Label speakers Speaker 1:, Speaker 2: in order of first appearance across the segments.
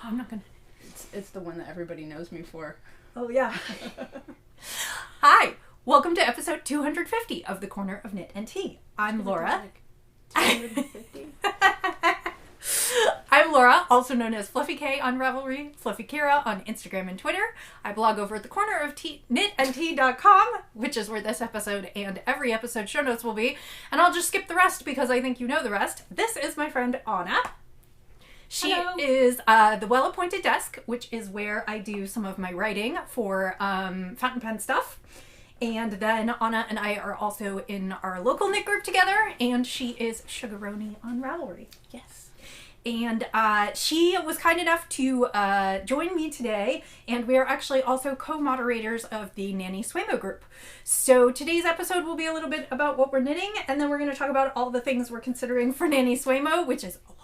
Speaker 1: I'm not gonna.
Speaker 2: It's the one that everybody knows me for.
Speaker 1: Oh, yeah. Hi. Welcome to episode 250 of The Corner of Knit and Tea. I'm Laura.
Speaker 2: 250?
Speaker 1: I'm Laura, also known as Fluffy K on Ravelry, Fluffy Kira on Instagram and Twitter. I blog over at thecornerofknitandtea.com, which is where this episode and every episode show notes will be. And I'll just skip the rest because I think you know the rest. This is my friend Anna. She
Speaker 2: Hello.
Speaker 1: is the well-appointed desk, which is where I do some of my writing for fountain pen stuff. And then Anna and I are also in our local knit group together, and she is Sugaroni on Ravelry.
Speaker 2: Yes.
Speaker 1: And she was kind enough to join me today, and we are actually also co-moderators of the NaKniSweMo group. So today's episode will be a little bit about what we're knitting, and then we're going to talk about all the things we're considering for NaKniSweMo, which is a lot.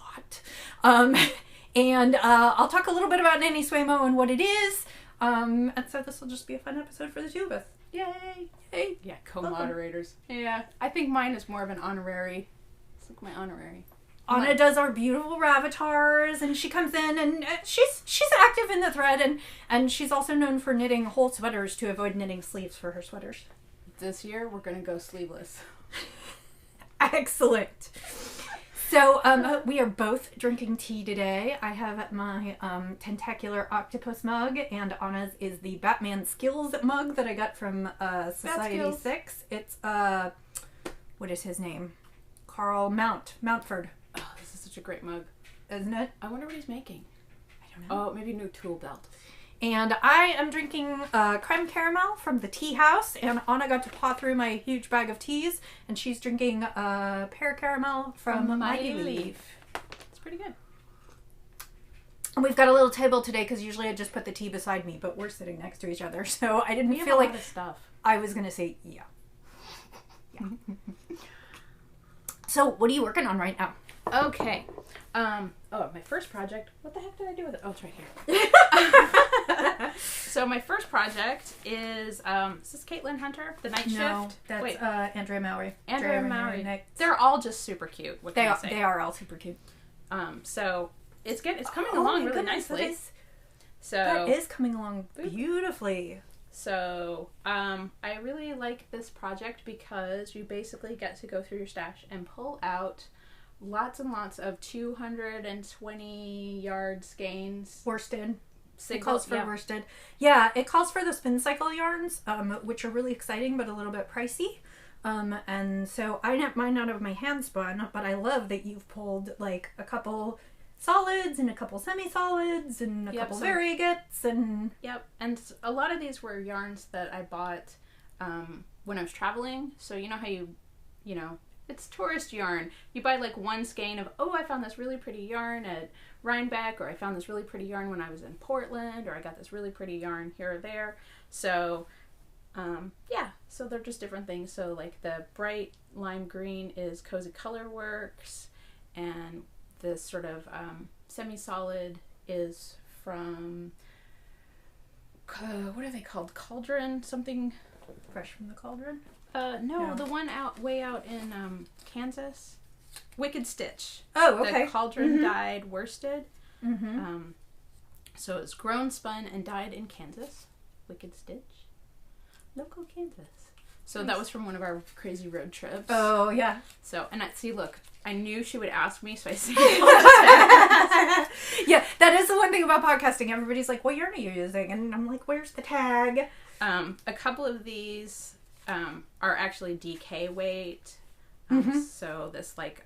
Speaker 1: And I'll talk a little bit about NaKniSweMo and what it is. And so this will just be a fun episode for the two of us.
Speaker 2: Yay.
Speaker 1: Hey.
Speaker 2: Yeah, co-moderators. Yeah, I think mine is more of an honorary. It's like my honorary.
Speaker 1: Anna does our beautiful Ravatars, and she comes in, and she's active in the thread, and she's also known for knitting whole sweaters to avoid knitting sleeves for her sweaters.
Speaker 2: This year, we're going to go sleeveless.
Speaker 1: Excellent. So, we are both drinking tea today. I have my tentacular octopus mug, and Anna's is the Batman Skills mug that I got from Society 6. It's, what is his name? Carl Mountford.
Speaker 2: Oh, this is such a great mug.
Speaker 1: Isn't it?
Speaker 2: I wonder what he's making.
Speaker 1: I don't know.
Speaker 2: Oh, maybe a new tool belt.
Speaker 1: And I am drinking creme caramel from the tea house, and Anna got to paw through my huge bag of teas, and she's drinking pear caramel from Mighty Leaf.
Speaker 2: It's pretty good.
Speaker 1: And we've got a little table today because usually I just put the tea beside me, but we're sitting next to each other, so I didn't feel like
Speaker 2: stuff.
Speaker 1: I was going to say yeah. So what are you working on right now?
Speaker 2: Okay. My first project. What the heck did I do with it? Oh, it's right here. So my first project is this Caitlin Hunter, the Night Shift.
Speaker 1: That's
Speaker 2: Wait,
Speaker 1: Andrea Mowry.
Speaker 2: Andrea Mowry. They're all just super cute. What can I say?
Speaker 1: They are all super cute.
Speaker 2: So it's coming along really nicely.
Speaker 1: That is coming along beautifully.
Speaker 2: So I really like this project because you basically get to go through your stash and pull out lots and lots of 220 yard skeins.
Speaker 1: Worsted.
Speaker 2: It
Speaker 1: calls for worsted. Yeah, it calls for the spin cycle yarns, which are really exciting but a little bit pricey. And so I knit mine out of my hand spun, but I love that you've pulled like a couple solids and a couple semi-solids and a couple variegates and...
Speaker 2: Yep, and a lot of these were yarns that I bought when I was traveling. So you know how you know, it's tourist yarn. You buy like one skein of, oh, I found this really pretty yarn at Rhinebeck, or I found this really pretty yarn when I was in Portland, or I got this really pretty yarn here or there. So, so they're just different things. So like the bright lime green is Cozy Color Works, and this sort of semi-solid is from, what are they called? Cauldron something?
Speaker 1: Fresh from the Cauldron?
Speaker 2: No, the one way out in Kansas. Wicked Stitch.
Speaker 1: Oh, okay.
Speaker 2: The cauldron dyed worsted.
Speaker 1: Mm-hmm.
Speaker 2: So it's grown, spun, and dyed in Kansas. Wicked Stitch. Local Kansas. So that was from one of our crazy road trips.
Speaker 1: Oh, yeah.
Speaker 2: So, and look, I knew she would ask me, so I said,
Speaker 1: yeah, that is the one thing about podcasting. Everybody's like, what yarn are you using? And I'm like, where's the tag?
Speaker 2: A couple of these are actually DK weight. So this like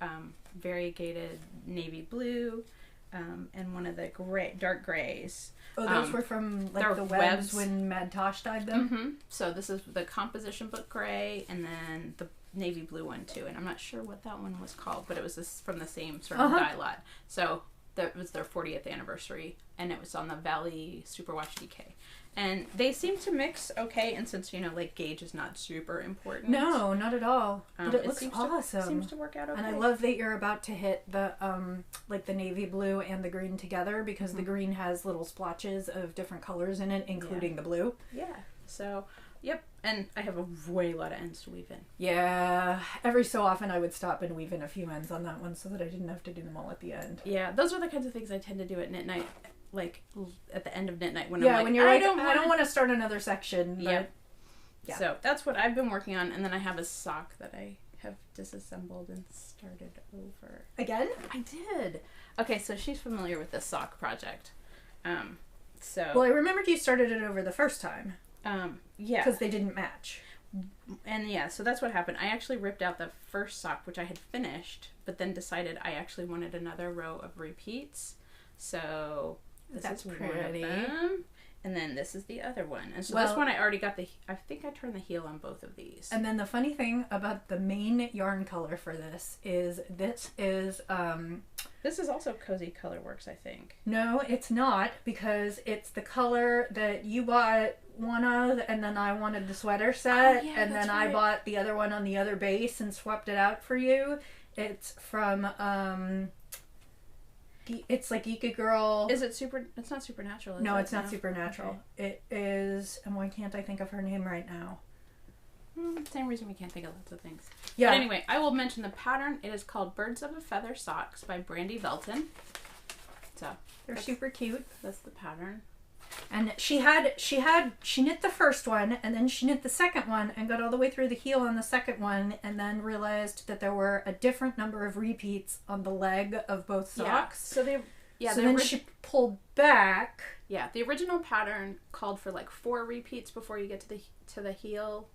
Speaker 2: variegated navy blue and one of the dark grays.
Speaker 1: Oh, those were from like the webs when Mad Tosh dyed them?
Speaker 2: Mm-hmm. So this is the composition book gray and then the navy blue one too. And I'm not sure what that one was called, but it was from the same sort of dye lot. So that was their 40th anniversary and it was on the Valley Superwash DK. And they seem to mix okay, and since, you know, like, gauge is not super important.
Speaker 1: No, not at all. But it looks awesome.
Speaker 2: Seems to work out okay.
Speaker 1: And I love that you're about to hit the, like, the navy blue and the green together, because the green has little splotches of different colors in it, including the blue.
Speaker 2: Yeah. So, yep. And I have a way lot of ends to weave in.
Speaker 1: Yeah. Every so often I would stop and weave in a few ends on that one so that I didn't have to do them all at the end.
Speaker 2: Yeah. Those are the kinds of things I tend to do at knit night. like at the end of knit night when
Speaker 1: Yeah,
Speaker 2: I'm like,
Speaker 1: when you're
Speaker 2: I
Speaker 1: like,
Speaker 2: don't
Speaker 1: I don't want to start another section. But
Speaker 2: Yep.
Speaker 1: Yeah.
Speaker 2: So that's what I've been working on, and then I have a sock that I have disassembled and started over.
Speaker 1: Again?
Speaker 2: I did. Okay, so she's familiar with this sock project.
Speaker 1: Well, I remembered you started it over the first time.
Speaker 2: Yeah.
Speaker 1: Because they didn't match.
Speaker 2: And yeah, so that's what happened. I actually ripped out the first sock, which I had finished, but then decided I actually wanted another row of repeats. So
Speaker 1: That's
Speaker 2: is
Speaker 1: pretty.
Speaker 2: one of them. And then this is the other one. And so
Speaker 1: Well,
Speaker 2: this one I already got I think I turned the heel on both of these.
Speaker 1: And then the funny thing about the main yarn color for this is
Speaker 2: This is also Cozy Colorworks, I think.
Speaker 1: no, it's not, because it's the color that you bought one of, and then I wanted the sweater set,
Speaker 2: yeah,
Speaker 1: and
Speaker 2: that's
Speaker 1: then I
Speaker 2: right.
Speaker 1: bought the other one on the other base and swapped it out for you. It's from it's like Geeky Girl.
Speaker 2: Is it super? It's not Supernatural. Is
Speaker 1: No,
Speaker 2: it?
Speaker 1: it's not Supernatural.
Speaker 2: Okay.
Speaker 1: It is, and why can't I think of her name right now?
Speaker 2: Same reason we can't think of lots of things.
Speaker 1: Yeah.
Speaker 2: But anyway, I will mention the pattern. It is called Birds of a Feather Socks by Brandy Belton. So
Speaker 1: They're super cute.
Speaker 2: that's the pattern.
Speaker 1: And she knit the first one, and then she knit the second one and got all the way through the heel on the second one, and then realized that there were a different number of repeats on the leg of both socks.
Speaker 2: Yeah.
Speaker 1: So then she pulled back.
Speaker 2: Yeah, the original pattern called for like 4 repeats before you get to the heel,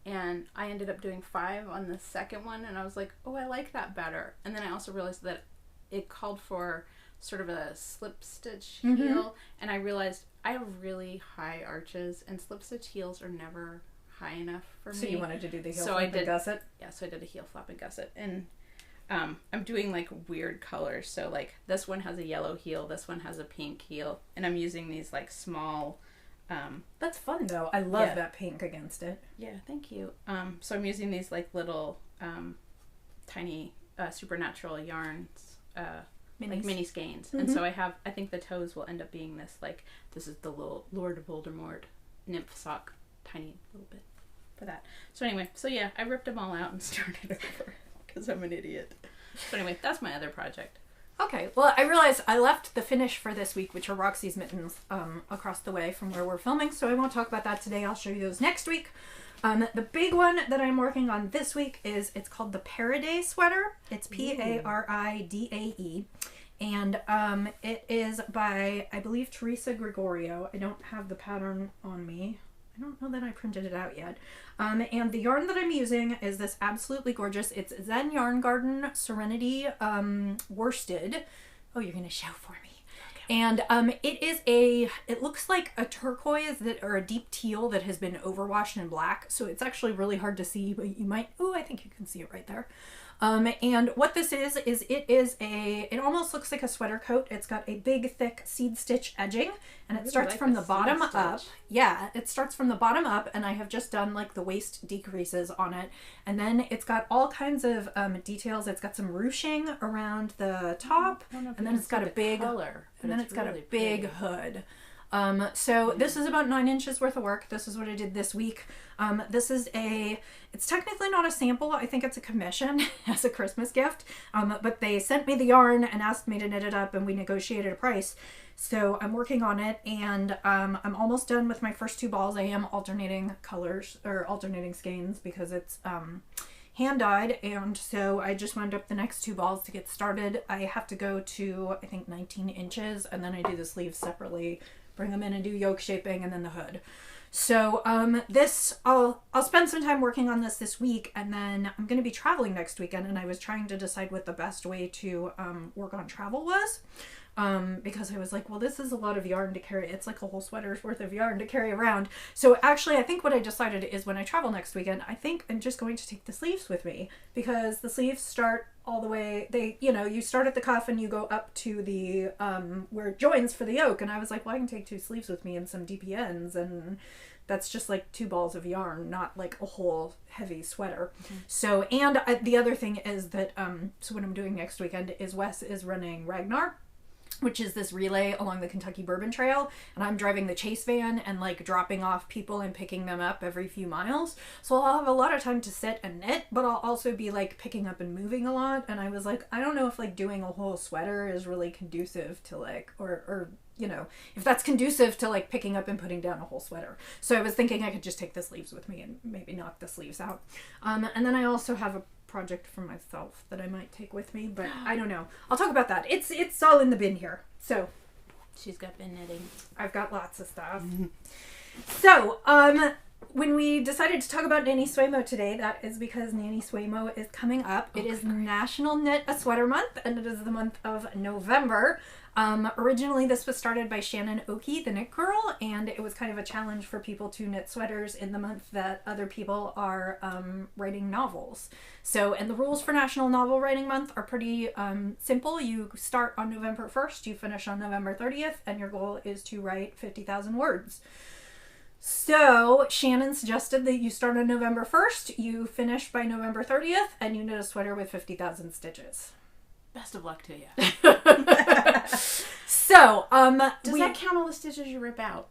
Speaker 2: and I ended up doing 5 on the second one, and I was like, oh, I like that better. And then I also realized that it called for sort of a slip stitch heel, and I realized I have really high arches, and slip stitch heels are never high enough for me.
Speaker 1: So you wanted to do the heel
Speaker 2: So
Speaker 1: flap
Speaker 2: I
Speaker 1: and
Speaker 2: did-
Speaker 1: gusset?
Speaker 2: Yeah, so I did a heel flap and gusset, and I'm doing like weird colors. So like this one has a yellow heel, this one has a pink heel, and I'm using these like small.
Speaker 1: That's fun though. I love
Speaker 2: Yeah.
Speaker 1: that pink against it.
Speaker 2: Yeah, thank you. So I'm using these like little tiny Supernatural yarns. Like mini skeins. And so I think the toes will end up being this is the little Lord Voldemort nymph sock, tiny little bit for that. So anyway, yeah, I ripped them all out and started over because I'm an idiot. So anyway, that's my other project.
Speaker 1: Okay, well, I realized I left the finish for this week, which are Roxy's mittens, across the way from where we're filming, so I won't talk about that today. I'll show you those next week. The big one that I'm working on this week it's called the Paradae sweater. It's Paridae. And it is by, I believe, Teresa Gregorio. I don't have the pattern on me. I don't know that I printed it out yet. And the yarn that I'm using is this absolutely gorgeous. It's Zen Yarn Garden Serenity worsted. Oh, you're going to show for me. And it looks like a turquoise or a deep teal that has been overwashed in black. So it's actually really hard to see, but you might, I think you can see it right there. And what this is it almost looks like a sweater coat. It's got a big, thick seed stitch edging, and it starts from the bottom up. Yeah, it starts from the bottom up, and I have just done like the waist decreases on it. And then it's got all kinds of details. It's got some ruching around the top, and then it's got a big
Speaker 2: color,
Speaker 1: and then it's got a big hood. So this is about 9 inches worth of work. This is what I did this week. It's technically not a sample. I think it's a commission as a Christmas gift. But they sent me the yarn and asked me to knit it up, and we negotiated a price. So I'm working on it, and I'm almost done with my first 2 balls. I am alternating colors or alternating skeins because it's hand dyed, and so I just wound up the next 2 balls to get started. I have to go to, I think, 19 inches, and then I do the sleeves separately, bring them in and do yoke shaping, and then the hood. So I'll spend some time working on this week, and then I'm going to be traveling next weekend, and I was trying to decide what the best way to work on travel was. Because I was like, well, this is a lot of yarn to carry. It's like a whole sweater's worth of yarn to carry around. So actually, I think what I decided is when I travel next weekend, I think I'm just going to take the sleeves with me, because the sleeves start all the way, you start at the cuff and you go up to the, where it joins for the yoke. And I was like, well, I can take 2 sleeves with me and some DPNs, and that's just like 2 balls of yarn, not like a whole heavy sweater. So, and the other thing is that, so what I'm doing next weekend is Wes is running Ragnar. which is this relay along the Kentucky Bourbon Trail, and I'm driving the chase van and like dropping off people and picking them up every few miles. So I'll have a lot of time to sit and knit, but I'll also be like picking up and moving a lot. And I was like, I don't know if like doing a whole sweater is really conducive to like, or you know, if that's conducive to like picking up and putting down a whole sweater. So I was thinking I could just take the sleeves with me and maybe knock the sleeves out. And then I also have a project for myself that I might take with me, but I don't know. I'll talk about that. It's all in the bin here. So
Speaker 2: she's got bin knitting.
Speaker 1: I've got lots of stuff. So, when we decided to talk about NaKniSweMo today, that is because NaKniSweMo is coming up. It is National Knit a Sweater Month, and it is the month of November. Originally, this was started by Shannon Oakey, the knit girl, and it was kind of a challenge for people to knit sweaters in the month that other people are writing novels. So, and the rules for National Novel Writing Month are pretty simple. You start on November 1st, you finish on November 30th, and your goal is to write 50,000 words. So, Shannon suggested that you start on November 1st, you finish by November 30th, and you knit a sweater with 50,000 stitches.
Speaker 2: Best of luck to you.
Speaker 1: So,
Speaker 2: does that count all the stitches you rip out?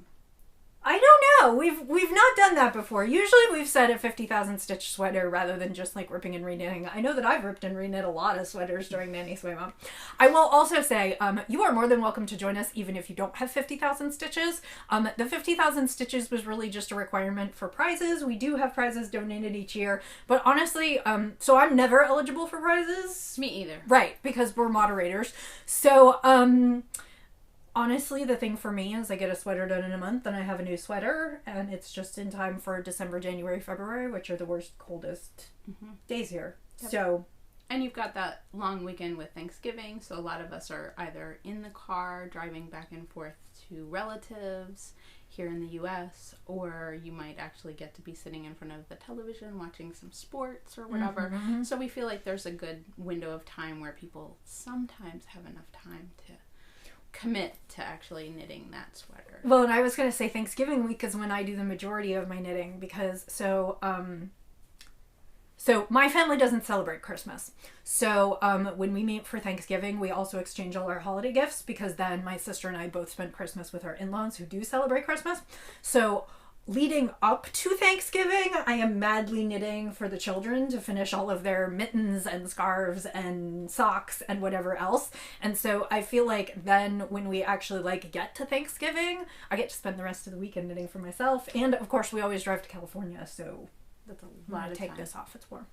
Speaker 1: I don't know. We've not done that before. Usually we've said a 50,000 stitch sweater rather than just like ripping and reknitting. I know that I've ripped and reknit a lot of sweaters during NaKniSweMo. I will also say, you are more than welcome to join us even if you don't have 50,000 stitches. The 50,000 stitches was really just a requirement for prizes. We do have prizes donated each year, but honestly, so I'm never eligible for prizes.
Speaker 2: Me either.
Speaker 1: Right, because we're moderators. So, honestly, the thing for me is I get a sweater done in a month and I have a new sweater, and it's just in time for December, January, February, which are the worst, coldest days here. Yep. So,
Speaker 2: and you've got that long weekend with Thanksgiving, so a lot of us are either in the car driving back and forth to relatives here in the U.S., or you might actually get to be sitting in front of the television watching some sports or whatever. Mm-hmm. So we feel like there's a good window of time where people sometimes have enough time to commit to actually knitting that sweater.
Speaker 1: Well, and I was going to say Thanksgiving week is when I do the majority of my knitting, because so my family doesn't celebrate Christmas. So when we meet for Thanksgiving, we also exchange all our holiday gifts, because then my sister and I both spend Christmas with our in-laws who do celebrate Christmas. So leading up to Thanksgiving, I am madly knitting for the children to finish all of their mittens and scarves and socks and whatever else. And so I feel like then when we actually like get to Thanksgiving, I get to spend the rest of the weekend knitting for myself. And of course, we always drive to California, so that's a lot of take this off. It's warm.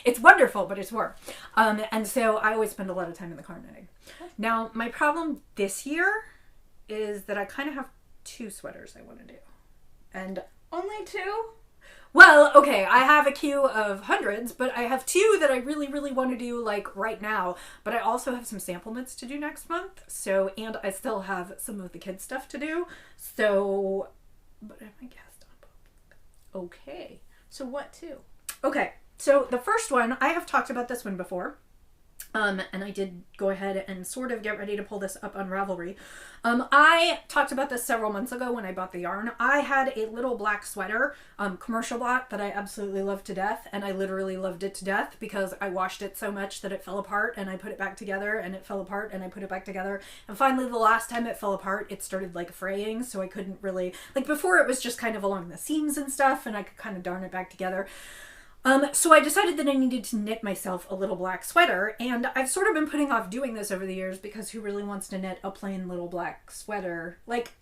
Speaker 1: It's wonderful, but it's warm. And so I always spend a lot of time in the car knitting. Now, my problem this year is that I kind of have 2 sweaters I want to do. And
Speaker 2: only 2?
Speaker 1: Well, okay, I have a queue of hundreds, but I have 2 that I really, really want to do like right now. But I also have some sample knits to do next month. So, and I still have some of the kids' stuff to do. So, but I'm a guest on both.
Speaker 2: Okay. So what 2?
Speaker 1: Okay. So the first one, I have talked about this one before. And I did go ahead and sort of get ready to pull this up on Ravelry. I talked about this several months ago when I bought the yarn. I had a little black sweater, commercial blot, that I absolutely loved to death. And I literally loved it to death because I washed it so much that it fell apart, and I put it back together, and it fell apart, and I put it back together. And finally, the last time it fell apart, it started like fraying. So I couldn't really, like before it was just kind of along the seams and stuff, and I could kind of darn it back together. So I decided that I needed to knit myself a little black sweater, and I've sort of been putting off doing this over the years because who really wants to knit a plain little black sweater? Like,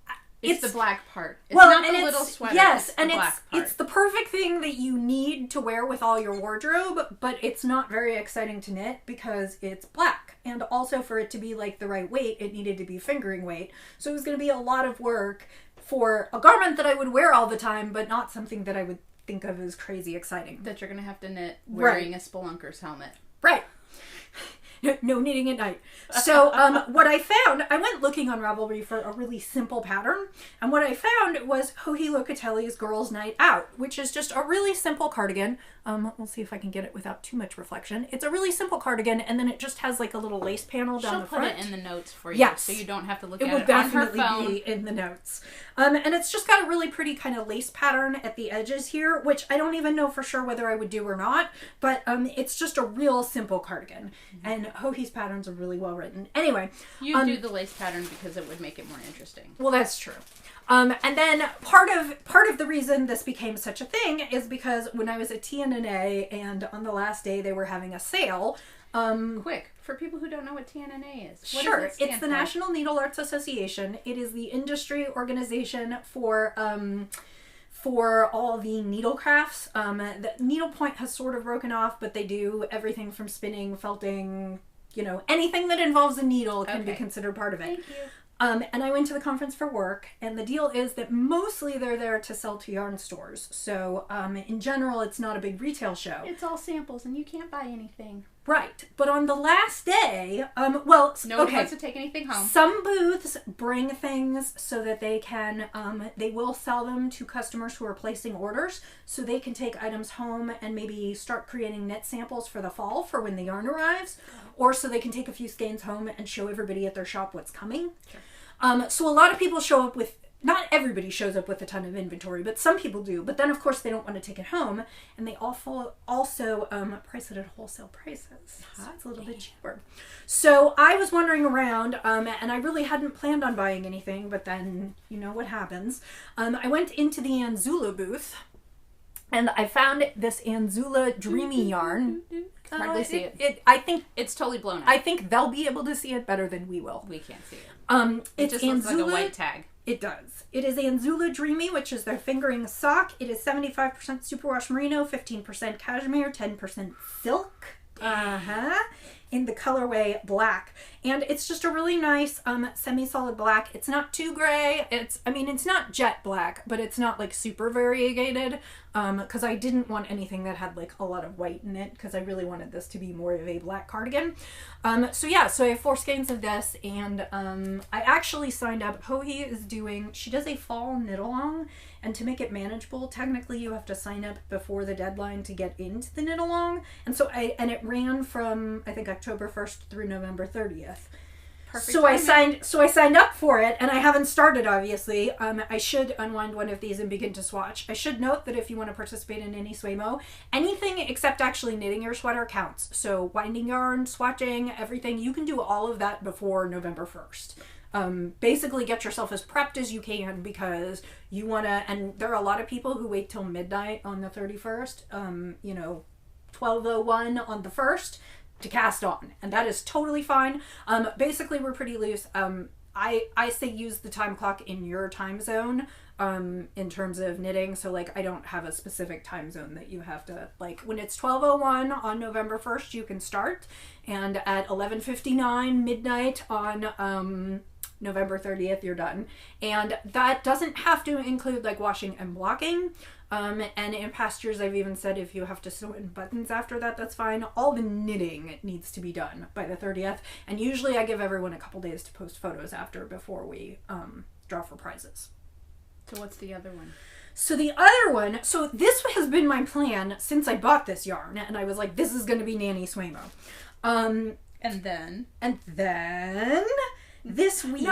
Speaker 2: it's the black part.
Speaker 1: It's well,
Speaker 2: not
Speaker 1: and
Speaker 2: the
Speaker 1: it's,
Speaker 2: little sweater.
Speaker 1: Yes,
Speaker 2: it's
Speaker 1: and
Speaker 2: the black part.
Speaker 1: It's the perfect thing that you need to wear with all your wardrobe, but it's not very exciting to knit because it's black. And also for it to be like the right weight, it needed to be fingering weight. So it was going to be a lot of work for a garment that I would wear all the time, but not something that I would think of as crazy exciting.
Speaker 2: That you're going to have to knit wearing a spelunker's helmet.
Speaker 1: Right. No knitting at night. So what I found, I went looking on Ravelry for a really simple pattern, and what I found was Joji Locatelli's Girls' Night Out, which is just a really simple cardigan. We'll see if I can get it without too much reflection. It's a really simple cardigan, and then it just has like a little lace panel down the front.
Speaker 2: She'll put it in the notes for you,
Speaker 1: yes,
Speaker 2: so you don't have to look at
Speaker 1: it
Speaker 2: it on her phone. It will
Speaker 1: definitely be in the notes. And it's just got a really pretty kind of lace pattern at the edges here, which I don't even know for sure whether I would do or not, but it's just a real simple cardigan. Mm-hmm. And Hohi's patterns are really well written. Anyway.
Speaker 2: You do the lace pattern because it would make it more interesting.
Speaker 1: Well, that's true. And then part of the reason this became such a thing is because when I was at TNNA and on the last day they were having a sale.
Speaker 2: Quick, for people who don't know what TNNA is. What
Speaker 1: Sure,
Speaker 2: does it stand
Speaker 1: it's the
Speaker 2: for?
Speaker 1: National Needle Arts Association. It is the industry organization for all the needle crafts. The needlepoint has sort of broken off, but they do everything from spinning, felting, anything that involves a needle can be considered part of it.
Speaker 2: Thank you.
Speaker 1: And I went to the conference for work, and the deal is that mostly they're there to sell to yarn stores. So, in general, it's not a big retail show.
Speaker 2: It's all samples, and you can't buy anything.
Speaker 1: Right. But on the last day,
Speaker 2: No one wants to take anything home.
Speaker 1: Some booths bring things so that they can, they will sell them to customers who are placing orders, so they can take items home and maybe start creating knit samples for the fall for when the yarn arrives, or so they can take a few skeins home and show everybody at their shop what's coming.
Speaker 2: Sure.
Speaker 1: So a lot of people show up with, not everybody shows up with a ton of inventory, but some people do. But then, of course, they don't want to take it home, and they also price it at wholesale prices. It's a little bit cheaper. So I was wandering around, and I really hadn't planned on buying anything, but then, you know what happens. I went into the Anzula booth, and I found this Anzula Dreamy yarn.
Speaker 2: Hardly see it.
Speaker 1: I think
Speaker 2: it's totally blown out.
Speaker 1: I think they'll be able to see it better than we will.
Speaker 2: We can't see it.
Speaker 1: It's
Speaker 2: just looks
Speaker 1: Anzula,
Speaker 2: like a white tag.
Speaker 1: It does. It is Anzula Dreamy, which is their fingering sock. It is 75% superwash merino, 15% cashmere, 10% silk. In the colorway black. And it's just a really nice semi-solid black. It's not too gray. It's not jet black, but it's not like super variegated, because I didn't want anything that had like a lot of white in it, because I really wanted this to be more of a black cardigan. So I have 4 skeins of this, and I actually signed up. Hohi is she does a fall knit along, and to make it manageable, technically you have to sign up before the deadline to get into the knit along. And so it ran from, I think, October 1st through November 30th.
Speaker 2: Perfect
Speaker 1: So
Speaker 2: timing.
Speaker 1: I signed up for it, and I haven't started, obviously. I should unwind one of these and begin to swatch. I should note that if you want to participate in NaKniSweMo, anything except actually knitting your sweater counts. So winding yarn, swatching, everything, you can do all of that before November 1st. Basically get yourself as prepped as you can, because you want to, and there are a lot of people who wait till midnight on the 31st, 12:01 on the 1st to cast on, and that is totally fine. Basically we're pretty loose. I say use the time clock in your time zone, in terms of knitting. So like, I don't have a specific time zone that you have to, like, when it's 12:01 on November 1st, you can start, and at 11:59 midnight on November 30th, you're done. And that doesn't have to include like washing and blocking. And in past years, I've even said if you have to sew in buttons after that, that's fine. All the knitting needs to be done by the 30th. And usually I give everyone a couple days to post photos after before we draw for prizes.
Speaker 2: So what's the other one?
Speaker 1: So the other one, so this has been my plan since I bought this yarn, and I was like, this is going to be NaKniSweMo.
Speaker 2: And then
Speaker 1: this week.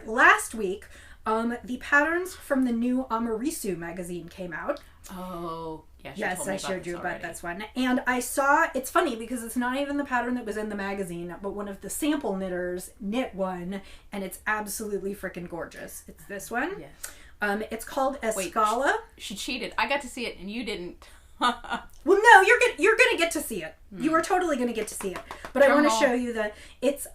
Speaker 1: Last week, the patterns from the new Amarisu magazine came out.
Speaker 2: Oh,
Speaker 1: yes, I showed you about this one. And I saw, it's funny because it's not even the pattern that was in the magazine, but one of the sample knitters knit one, and it's absolutely freaking gorgeous. It's this one.
Speaker 2: Yes.
Speaker 1: It's called Escala.
Speaker 2: She cheated. I got to see it and you didn't.
Speaker 1: Well, no, you're gonna get to see it. You are totally gonna get to see it. But I want to show you that it's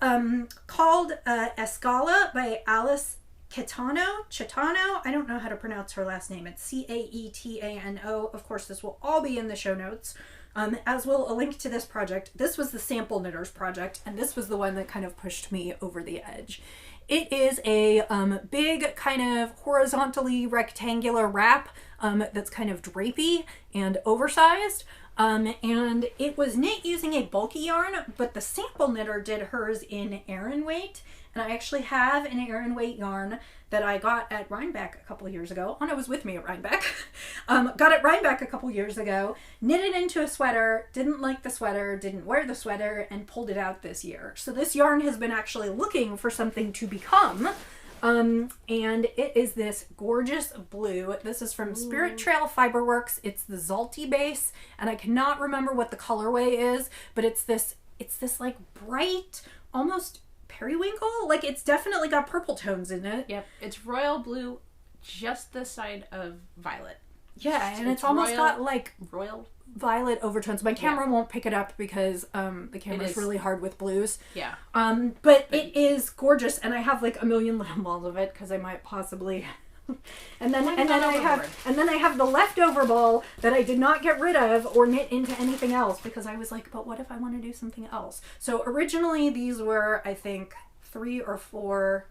Speaker 1: called Escala by Alice Chitano. I don't know how to pronounce her last name. It's Caetano. Of course, this will all be in the show notes, as will a link to this project. This was the Sample Knitters project, and this was the one that kind of pushed me over the edge. It is a big kind of horizontally rectangular wrap that's kind of drapey and oversized. And it was knit using a bulky yarn, but the sample knitter did hers in Aran weight. And I actually have an Aran weight yarn that I got at Rhinebeck a couple of years ago. Anna was with me at Rhinebeck. Got at Rhinebeck a couple years ago, knit it into a sweater, didn't like the sweater, didn't wear the sweater, and pulled it out this year. So this yarn has been actually looking for something to become. And it is this gorgeous blue. This is from Spirit Trail Fiberworks. It's the Zalty base, and I cannot remember what the colorway is, but it's this like bright, almost periwinkle. Like, it's definitely got purple tones in it.
Speaker 2: Yep. It's royal blue, just the side of violet.
Speaker 1: Yeah, and it's almost got like
Speaker 2: royal
Speaker 1: violet overtones. My camera won't pick it up because the camera's really hard with blues.
Speaker 2: Yeah.
Speaker 1: But it is gorgeous, and I have like a million little balls of it because I might possibly. and then I have the leftover ball that I did not get rid of or knit into anything else because I was like, but what if I want to do something else? So originally these were, I think, 3 or 4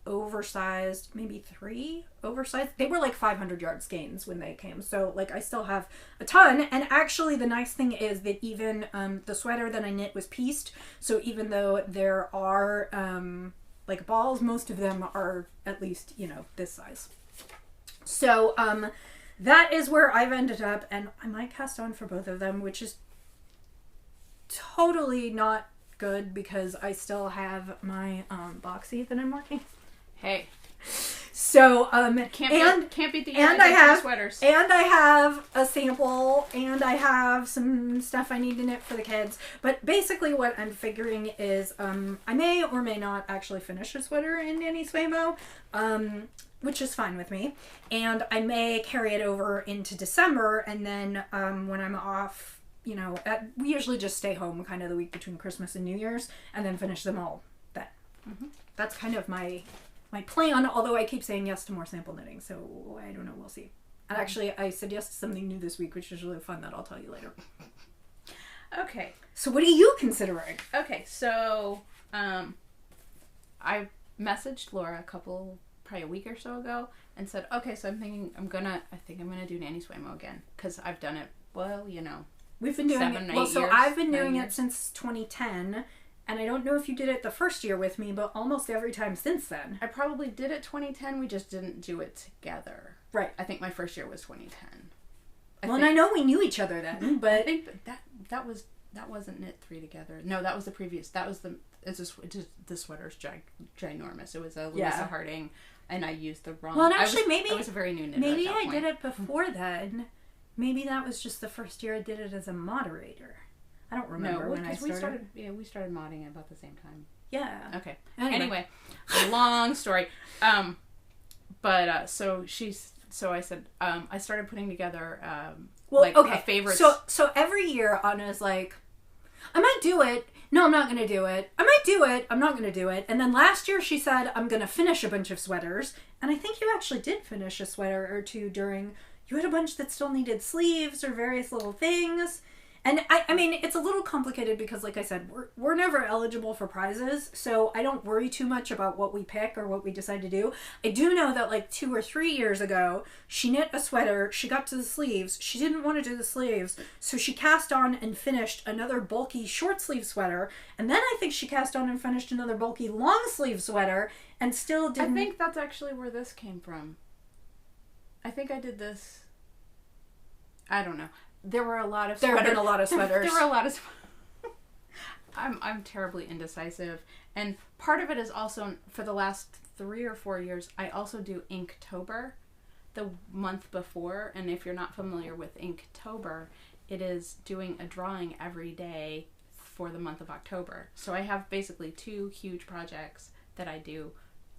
Speaker 1: oversized, maybe 3 oversized. They were like 500 yard skeins when they came, so like I still have a ton. And actually the nice thing is that even the sweater that I knit was pieced, so even though there are like balls, most of them are at least, you know, this size. So that is where I've ended up, and I might cast on for both of them, which is totally not good because I still have my boxy that I'm working.
Speaker 2: Hey.
Speaker 1: So
Speaker 2: can't beat the
Speaker 1: and I have
Speaker 2: sweaters.
Speaker 1: And I have a sample, and I have some stuff I need to knit for the kids. But basically what I'm figuring is I may or may not actually finish a sweater in NaKniSweMo, which is fine with me. And I may carry it over into December, and then when I'm off, you know, we usually just stay home kind of the week between Christmas and New Year's and then finish them all then. Mm-hmm. That's kind of my plan, although I keep saying yes to more sample knitting, so I don't know, we'll see. And actually, I said yes to something new this week, which is really fun, that I'll tell you later.
Speaker 2: Okay.
Speaker 1: So what are you considering?
Speaker 2: Okay, so I messaged Laura probably a week or so ago, and said, okay, so I think I'm gonna do NaKniSweMo again, because I've done it, well, you know,
Speaker 1: we've been doing
Speaker 2: 7, 8 years.
Speaker 1: So I've been doing it since 2010, and I don't know if you did it the first year with me, but almost every time since then.
Speaker 2: I probably did it 2010. We just didn't do it together.
Speaker 1: Right.
Speaker 2: I think my first year was 2010.
Speaker 1: And I know we knew each other then, but
Speaker 2: I think that wasn't knit 3 together. No, that was the previous. That was the sweater's ginormous. It was a Louisa Harding, and I used the wrong.
Speaker 1: Well, and actually, maybe
Speaker 2: I was a very new knitter.
Speaker 1: Maybe I did it before then. Maybe that was just the first year I did it as a moderator. I don't remember when I started.
Speaker 2: We started modding about the same time.
Speaker 1: Yeah.
Speaker 2: Okay. Anyway, long story. So I said, I started putting together, a favorite.
Speaker 1: So every year Anna's like, I might do it. No, I'm not going to do it. I might do it. I'm not going to do it. And then last year she said, I'm going to finish a bunch of sweaters. And I think you actually did finish a sweater or two you had a bunch that still needed sleeves or various little things. And I mean, it's a little complicated because, like I said, we're never eligible for prizes, so I don't worry too much about what we pick or what we decide to do. I do know that like 2 or 3 years ago, she knit a sweater, she got to the sleeves, she didn't want to do the sleeves, so she cast on and finished another bulky short sleeve sweater, and then I think she cast on and finished another bulky long sleeve sweater, and still didn't...
Speaker 2: I think that's actually where this came from. I think I did this... I don't know. There were a lot of sweaters.
Speaker 1: There have been a lot of sweaters.
Speaker 2: There were a lot of I'm terribly indecisive. And part of it is also, for the last 3 or 4 years, I also do Inktober the month before. And if you're not familiar with Inktober, it is doing a drawing every day for the month of October. So I have basically 2 huge projects that I do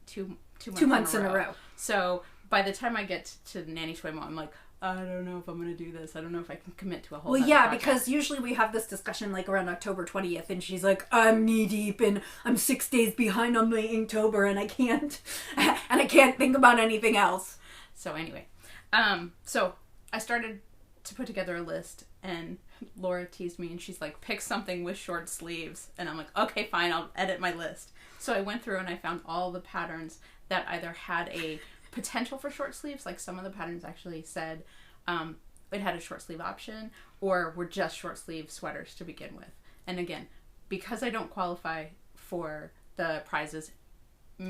Speaker 2: two months in a row. So by the time I get to NaKniSweMo, I'm like, I don't know if I'm going to do this. I don't know if I can commit to a whole project.
Speaker 1: Because usually we have this discussion like around October 20th, and she's like, I'm knee deep and I'm 6 days behind on my Inktober, and I can't think about anything else.
Speaker 2: So anyway, so I started to put together a list, and Laura teased me, and she's like, pick something with short sleeves. And I'm like, okay, fine, I'll edit my list. So I went through and I found all the patterns that either had a potential for short sleeves, like some of the patterns actually said it had a short sleeve option, or were just short sleeve sweaters to begin with. And again, because I don't qualify for the prizes,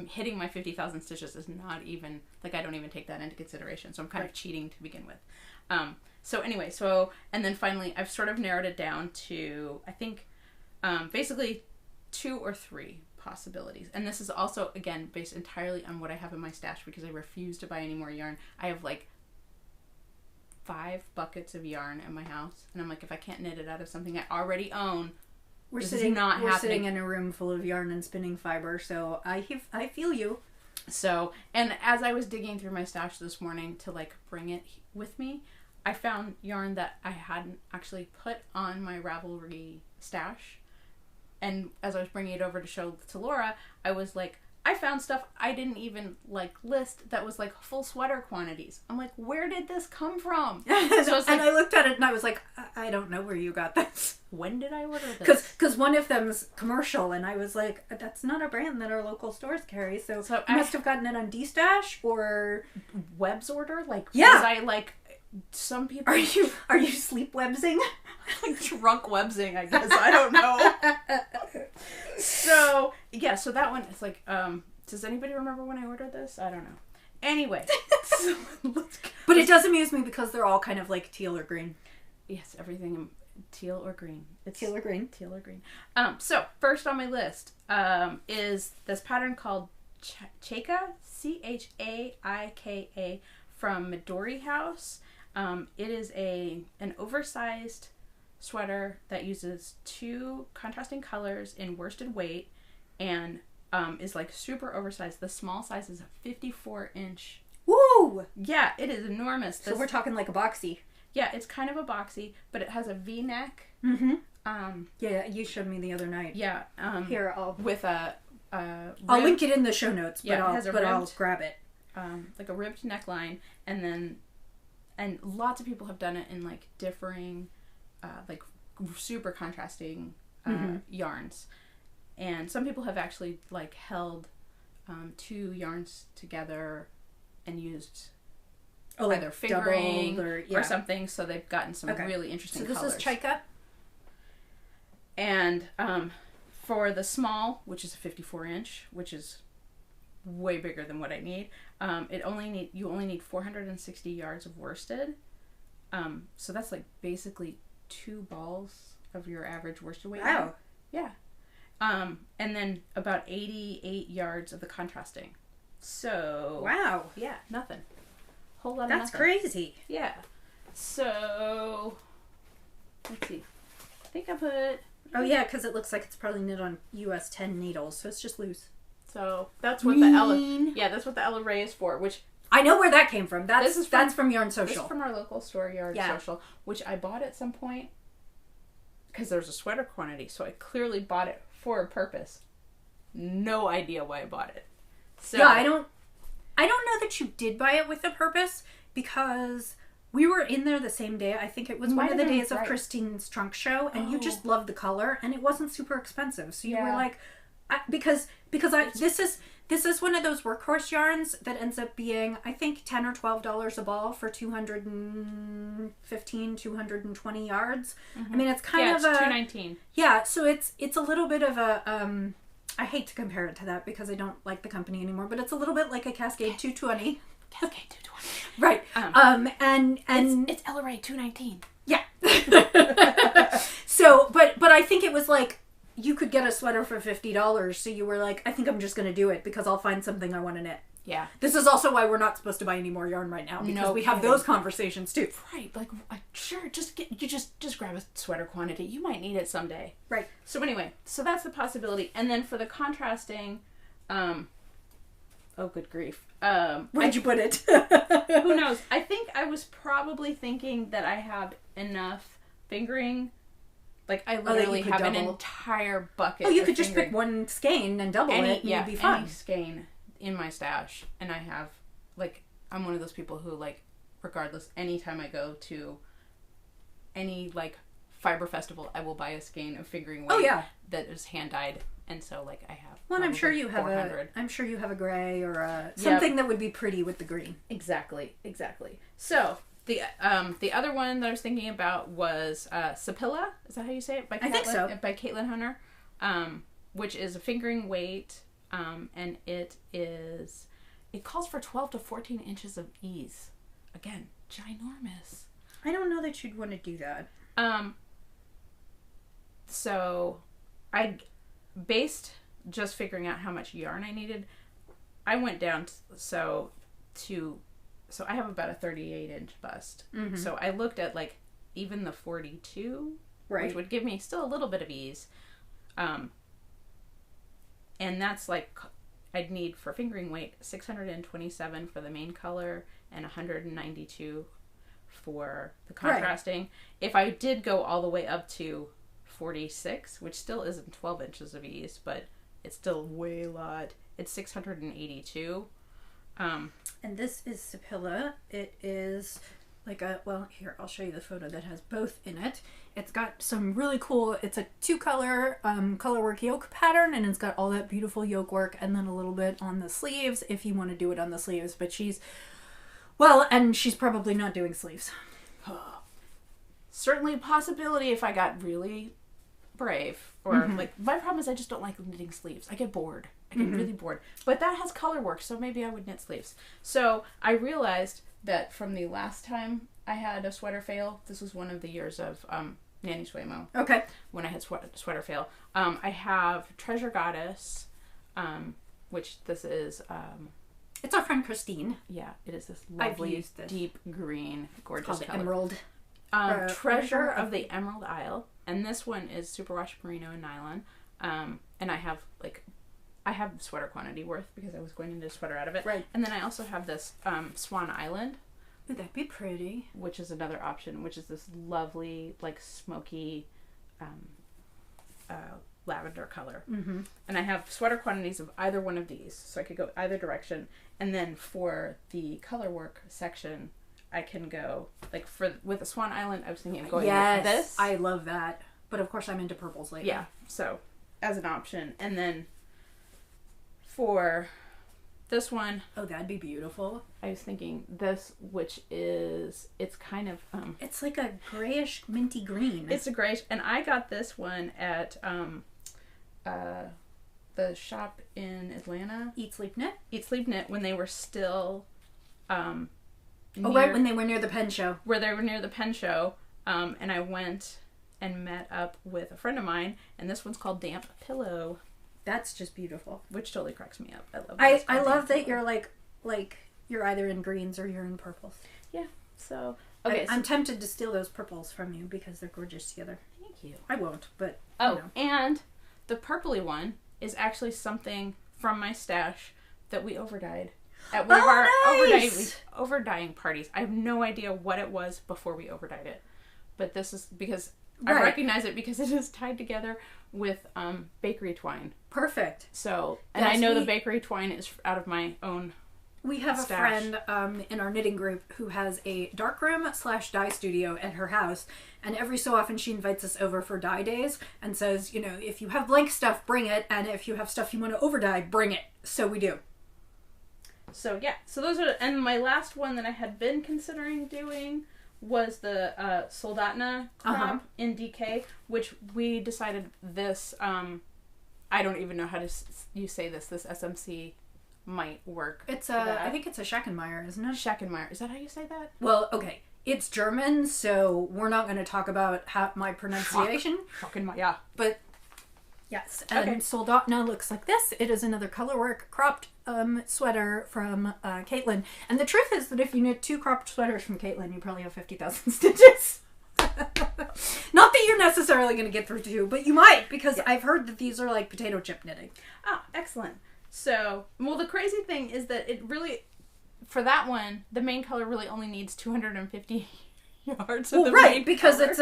Speaker 2: hitting my 50,000 stitches is not even, like, I don't even take that into consideration, so I'm kind of cheating to begin with. So anyway, and then finally I've sort of narrowed it down to, I think, basically 2 or 3. possibilities. And this is also, again, based entirely on what I have in my stash because I refuse to buy any more yarn. I have like 5 buckets of yarn in my house, and I'm like, if I can't knit it out of something I already own,
Speaker 1: We're
Speaker 2: this
Speaker 1: sitting
Speaker 2: is not
Speaker 1: we're
Speaker 2: happening.
Speaker 1: sitting in a room full of yarn and spinning fiber, so I feel you.
Speaker 2: So, and as I was digging through my stash this morning to like bring it with me, I found yarn that I hadn't actually put on my Ravelry stash. And as I was bringing it over to show to Laura, I was like, I found stuff I didn't even like list that was like full sweater quantities. I'm like, where did this come from? So it's
Speaker 1: And
Speaker 2: like,
Speaker 1: I looked at it and I was like, I don't know where you got this.
Speaker 2: when did I order this?
Speaker 1: Because one of them's commercial, and I was like, that's not a brand that our local stores carry, so I must have gotten it on D-Stash or
Speaker 2: Web's order? Like,
Speaker 1: Yeah.
Speaker 2: was I like, some people...
Speaker 1: Are you sleep websing?
Speaker 2: like drunk websing, I guess. I don't know. So, yeah, so that one is like, does anybody remember when I ordered this? I don't know. Anyway. So
Speaker 1: But it does amuse me because they're all kind of like teal or green.
Speaker 2: Yes, everything in teal or green. It's
Speaker 1: Teal or green.
Speaker 2: Teal or green. So, first on my list is this pattern called Chaika, Chaika, from Midori House. It is an oversized sweater that uses 2 contrasting colors in worsted weight and is like super oversized. The small size is a 54-inch.
Speaker 1: Woo!
Speaker 2: Yeah, it is enormous.
Speaker 1: So we're talking like a boxy.
Speaker 2: Yeah, it's kind of a boxy, but it has a V-neck.
Speaker 1: Mm-hmm. Yeah, you showed me the other night.
Speaker 2: Yeah.
Speaker 1: Here,
Speaker 2: with a
Speaker 1: I'll link it in the show notes, but,
Speaker 2: Yeah, it has a
Speaker 1: I'll
Speaker 2: ribbed-
Speaker 1: grab it.
Speaker 2: like a ribbed neckline, and lots of people have done it in like differing, like super contrasting yarns, and some people have actually like held 2 yarns together and used either fingering or something, so they've gotten some really interesting colors.
Speaker 1: So this is Chaika?
Speaker 2: And for the small, which is a 54-inch, which is way bigger than what I need, you only need 460 yards of worsted. So that's like basically 2 balls of your average worsted weight.
Speaker 1: Wow.
Speaker 2: Yeah. And then about 88 yards of the contrasting. So
Speaker 1: Wow.
Speaker 2: yeah, nothing. Whole lot of
Speaker 1: That's
Speaker 2: nothing.
Speaker 1: crazy.
Speaker 2: Yeah. So let's see. I think I put.
Speaker 1: Oh yeah, because it looks like it's probably knit on US 10 needles, so it's just loose.
Speaker 2: So that's what the Ella. Yeah, that's what the Ella Ray is for. Which
Speaker 1: I know where that came from. That's from Yarn
Speaker 2: this
Speaker 1: Social.
Speaker 2: is from our local store, Yarn Social, which I bought at some point because there's a sweater quantity. So I clearly bought it for a purpose. No idea why I bought it. So
Speaker 1: Yeah, I don't know that you did buy it with a purpose because we were in there the same day. I think it was one of the days of Christine's trunk show, and you just loved the color, and it wasn't super expensive. So you were like, because this is one of those workhorse yarns that ends up being, I think, $10 or $12 a ball for 215, 220 yards. I mean, it's kind of
Speaker 2: it's $219.
Speaker 1: Yeah, so it's a little bit of a I hate to compare it to that because I don't like the company anymore, but it's a little bit like a Cascade 220.
Speaker 2: Cascade 220.
Speaker 1: Right. And
Speaker 2: it's Ella Ray 219.
Speaker 1: Yeah. So, but I think it was like you could get a sweater for $50, so you were like, I think I'm just going to do it because I'll find something I want to knit.
Speaker 2: Yeah.
Speaker 1: This is also why we're not supposed to buy any more yarn right now because we have those conversations too.
Speaker 2: Right. Like, sure, just grab a sweater quantity. You might need it someday.
Speaker 1: Right.
Speaker 2: So anyway, so that's the possibility. And then for the contrasting, oh, good grief.
Speaker 1: Where'd you put it?
Speaker 2: Who knows? I think I was probably thinking that I have enough fingering. Like, I literally have an entire bucket.
Speaker 1: Oh, you could just pick one skein and double it and it'd be fun.
Speaker 2: Any skein in my stash. And I have, like, I'm one of those people who, like, regardless, anytime I go to any, like, fiber festival, I will buy a skein of fingering weight that is hand-dyed. And so, like, I have.
Speaker 1: Well, I'm sure you have
Speaker 2: 400.
Speaker 1: I'm sure you have a gray or something that would be pretty with the green.
Speaker 2: Exactly. So the other one that I was thinking about was Sapilla. Is that how you say it?
Speaker 1: I think so.
Speaker 2: By Caitlin Hunter, which is a fingering weight, and it calls for 12 to 14 inches of ease. Again, ginormous.
Speaker 1: I don't know that you'd want to do that.
Speaker 2: So I based just figuring out how much yarn I needed, I went down so I have about a 38-inch bust.
Speaker 1: Mm-hmm.
Speaker 2: So I looked at like even the 42,
Speaker 1: right,
Speaker 2: which would give me still a little bit of ease. And that's like, I'd need for fingering weight 627 for the main color and 192 for the contrasting. Right. If I did go all the way up to 46, which still isn't 12 inches of ease, but it's still way a lot, it's 682.
Speaker 1: And this is Sapilla. It is like here, I'll show you the photo that has both in it. It's got some really cool, it's a 2-color colorwork yoke pattern, and it's got all that beautiful yoke work, and then a little bit on the sleeves if you want to do it on the sleeves. But she's probably not doing sleeves.
Speaker 2: Certainly a possibility if I got really brave. Or like, my problem is I just don't like knitting sleeves. I get bored. I get really bored. But that has color work, so maybe I would knit sleeves. So I realized that from the last time I had a sweater fail, this was one of the years of NaKniSweMo.
Speaker 1: Okay.
Speaker 2: When I had sweater fail. I have Treasure Goddess, which this is...
Speaker 1: it's our friend Christine.
Speaker 2: Yeah, it is this lovely, deep green, gorgeous color.
Speaker 1: Emerald.
Speaker 2: Treasure of the Emerald Isle. And this one is superwash merino and nylon. And I have sweater quantity worth because I was going to do a sweater out of it.
Speaker 1: Right.
Speaker 2: And then I also have this Swan Island.
Speaker 1: Ooh, that'd be pretty.
Speaker 2: Which is another option, which is this lovely, like, smoky lavender color. Mm-hmm. And I have sweater quantities of either one of these, so I could go either direction. And then for the color work section, I can go, like, with the Swan Island, I was thinking of going with this.
Speaker 1: I love that. But of course I'm into purples lately.
Speaker 2: Yeah, so as an option. And then for this one...
Speaker 1: Oh, that'd be beautiful.
Speaker 2: I was thinking this, which is... It's kind of...
Speaker 1: it's like a grayish minty green.
Speaker 2: It's a grayish... And I got this one at the shop in Atlanta.
Speaker 1: Eat, Sleep, Knit?
Speaker 2: Eat, Sleep, Knit, when they were still...
Speaker 1: right, when they were near the pen show.
Speaker 2: Where they were near the pen show. And I went and met up with a friend of mine, and this one's called Damp Pillow.
Speaker 1: That's just beautiful.
Speaker 2: Which totally cracks me up. I love
Speaker 1: that. I love that you're like you're either in greens or you're in purples.
Speaker 2: Yeah. So okay,
Speaker 1: I'm tempted to steal those purples from you because they're gorgeous together.
Speaker 2: Thank you.
Speaker 1: I won't, but
Speaker 2: and the purpley one is actually something from my stash that we overdyed at one of our overdying parties. I have no idea what it was before we overdyed it, but this is because I recognize it because it is tied together with bakery twine.
Speaker 1: Perfect.
Speaker 2: So, and yes, I know the bakery twine is out of my own
Speaker 1: We have
Speaker 2: stash.
Speaker 1: A friend in our knitting group who has a darkroom/dye studio at her house, and every so often she invites us over for dye days and says, you know, if you have blank stuff, bring it, and if you have stuff you want to overdye, bring it. So we do.
Speaker 2: So yeah, so those are, and my last one that I had been considering doing was the Soldatna crop in DK, which we decided this, I don't even know how to you say this SMC might work.
Speaker 1: It's I think it's a Schackenmeyer, isn't it?
Speaker 2: Schackenmeyer. Is that how you say that?
Speaker 1: Well, okay. It's German, so we're not going to talk about my pronunciation.
Speaker 2: Schackenmeyer.
Speaker 1: But yes, and Soldatna looks like this. It is another colorwork cropped sweater from Caitlin. And the truth is that if you knit 2 cropped sweaters from Caitlin, you probably have 50,000 stitches. Not that you're necessarily going to get through 2, but you might, because I've heard that these are like potato chip knitting.
Speaker 2: Oh, excellent. So, well, the crazy thing is that it really, for that one, the main color really only needs 250 yards of the main
Speaker 1: because
Speaker 2: color.
Speaker 1: It's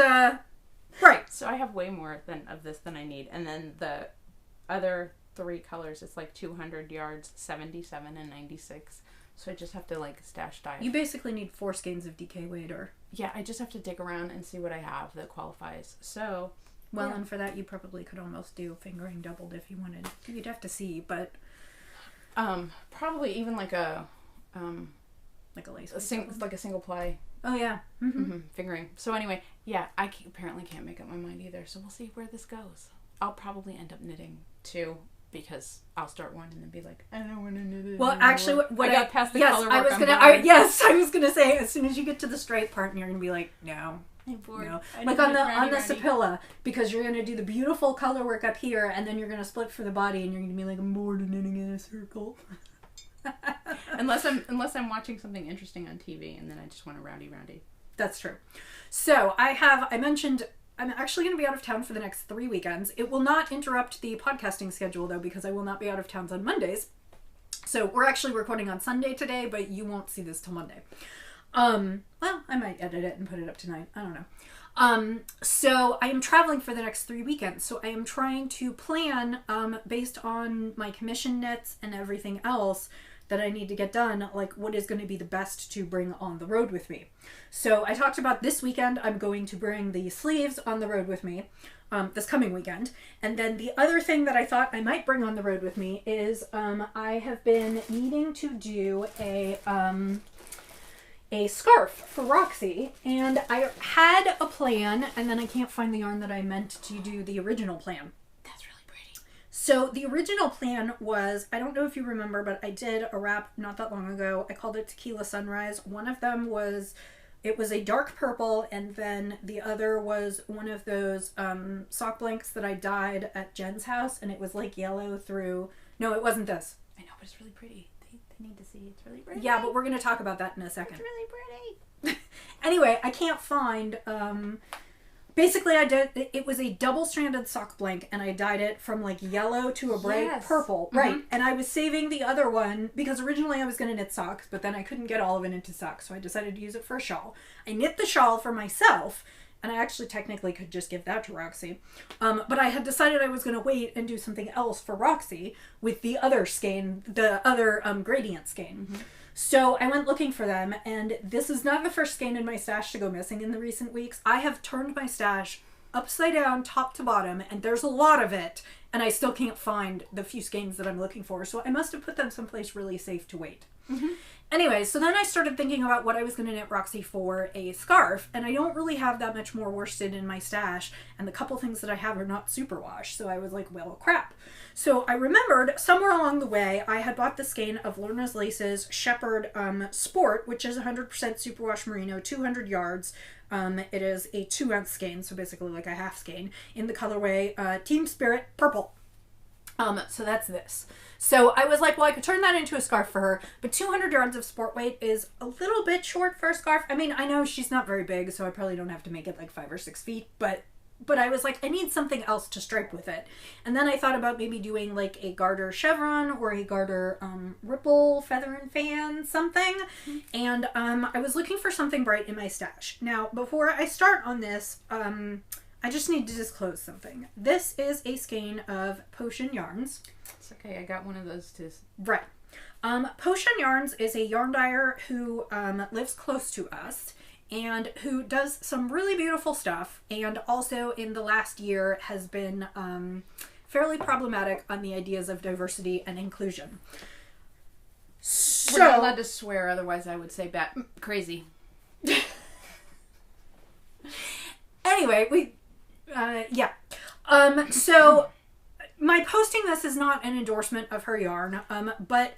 Speaker 1: right.
Speaker 2: So I have way more of this than I need. And then the other 3 colors, it's like 200 yards, 77 and 96. So I just have to like stash dye.
Speaker 1: You basically need 4 skeins of DK weight, or...
Speaker 2: Yeah, I just have to dig around and see what I have that qualifies. So...
Speaker 1: Well, and for that you probably could almost do fingering doubled if you wanted. You'd have to see, but...
Speaker 2: Probably even like a...
Speaker 1: like a lace.
Speaker 2: like a single ply.
Speaker 1: Oh, yeah. Mm-hmm.
Speaker 2: Mm-hmm. Fingering. So anyway, yeah, I apparently can't make up my mind either. So we'll see where this goes. I'll probably end up knitting 2. Because I'll start one and then be like, I don't want to knit it.
Speaker 1: Well,
Speaker 2: anymore.
Speaker 1: actually, what
Speaker 2: I got past the color work.
Speaker 1: I was gonna say, as soon as you get to the straight part, and you're gonna be like, no, Like on the sapilla, because you're gonna do the beautiful color work up here, and then you're gonna split for the body, and you're gonna be like, I'm bored of knitting in a circle.
Speaker 2: unless I'm watching something interesting on TV, and then I just want a roundy.
Speaker 1: That's true. So I mentioned I'm actually going to be out of town for the next 3 weekends. It will not interrupt the podcasting schedule though, because I will not be out of town on Mondays. So we're actually recording on Sunday today, but you won't see this till Monday. Well, I might edit it and put it up tonight. I don't know. So I am traveling for the next 3 weekends. So I am trying to plan, based on my commission knits and everything else that I need to get done, like what is going to be the best to bring on the road with me. So I talked about this weekend, I'm going to bring the sleeves on the road with me, this coming weekend. And then the other thing that I thought I might bring on the road with me is, I have been needing to do a scarf for Roxy, and I had a plan, and then I can't find the yarn that I meant to do the original plan.
Speaker 2: That's really pretty.
Speaker 1: So the original plan was, I don't know if you remember, but I did a wrap not that long ago. I called it Tequila Sunrise. One of them was, it was a dark purple, and then the other was one of those sock blanks that I dyed at Jen's house, and it was like yellow through, no, it wasn't this.
Speaker 2: I know, but it's really pretty. They need to see. It's really pretty.
Speaker 1: Yeah, but we're going to talk about that in a second.
Speaker 2: It's really pretty.
Speaker 1: Anyway, I can't find, basically I did, it was a double-stranded sock blank, and I dyed it from like yellow to a bright purple. Mm-hmm. Right. And I was saving the other one, because originally I was going to knit socks, but then I couldn't get all of it into socks, so I decided to use it for a shawl. I knit the shawl for myself, and I actually technically could just give that to Roxy. But I had decided I was going to wait and do something else for Roxy with the other skein, the other gradient skein. Mm-hmm. So I went looking for them, and this is not the first skein in my stash to go missing in the recent weeks. I have turned my stash upside down, top to bottom, and there's a lot of it, and I still can't find the few skeins that I'm looking for, so I must have put them someplace really safe to wait. Mm-hmm. Anyway, so then I started thinking about what I was going to knit Roxy for a scarf, and I don't really have that much more worsted in my stash, and the couple things that I have are not superwash, so I was like, well, crap. So I remembered somewhere along the way I had bought the skein of Lorna's Lace's Shepherd Sport, which is 100% superwash merino, 200 yards. It is a 2-ounce skein, so basically like a half skein, in the colorway Team Spirit Purple. So that's this. So I was like, well, I could turn that into a scarf for her, but 200 yards of sport weight is a little bit short for a scarf. I mean, I know she's not very big, so I probably don't have to make it like 5 or 6 feet, but I was like, I need something else to stripe with it. And then I thought about maybe doing like a garter chevron or a garter ripple feather and fan something. Mm-hmm. And I was looking for something bright in my stash. Now, before I start on this, I just need to disclose something. This is a skein of Potion Yarns.
Speaker 2: It's okay, I got one of those too.
Speaker 1: Right. Potion Yarns is a yarn dyer who lives close to us and who does some really beautiful stuff, and also in the last year has been fairly problematic on the ideas of diversity and inclusion. So,
Speaker 2: we're not allowed to swear, otherwise I would say crazy.
Speaker 1: Anyway, yeah. So my posting this is not an endorsement of her yarn, but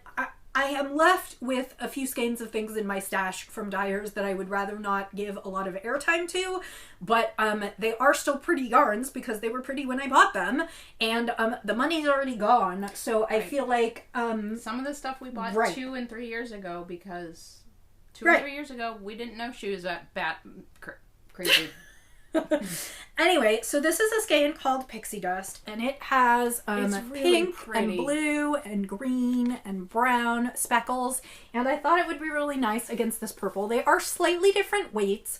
Speaker 1: I am left with a few skeins of things in my stash from dyers that I would rather not give a lot of airtime to, but they are still pretty yarns because they were pretty when I bought them, and the money's already gone, so I feel like
Speaker 2: some of the stuff we bought 2 and 3 years ago, because 2 or 3 years ago we didn't know she was that crazy.
Speaker 1: Anyway, so this is a skein called Pixie Dust, and it has really pink and blue and green and brown speckles, and I thought it would be really nice against this purple. They are slightly different weights,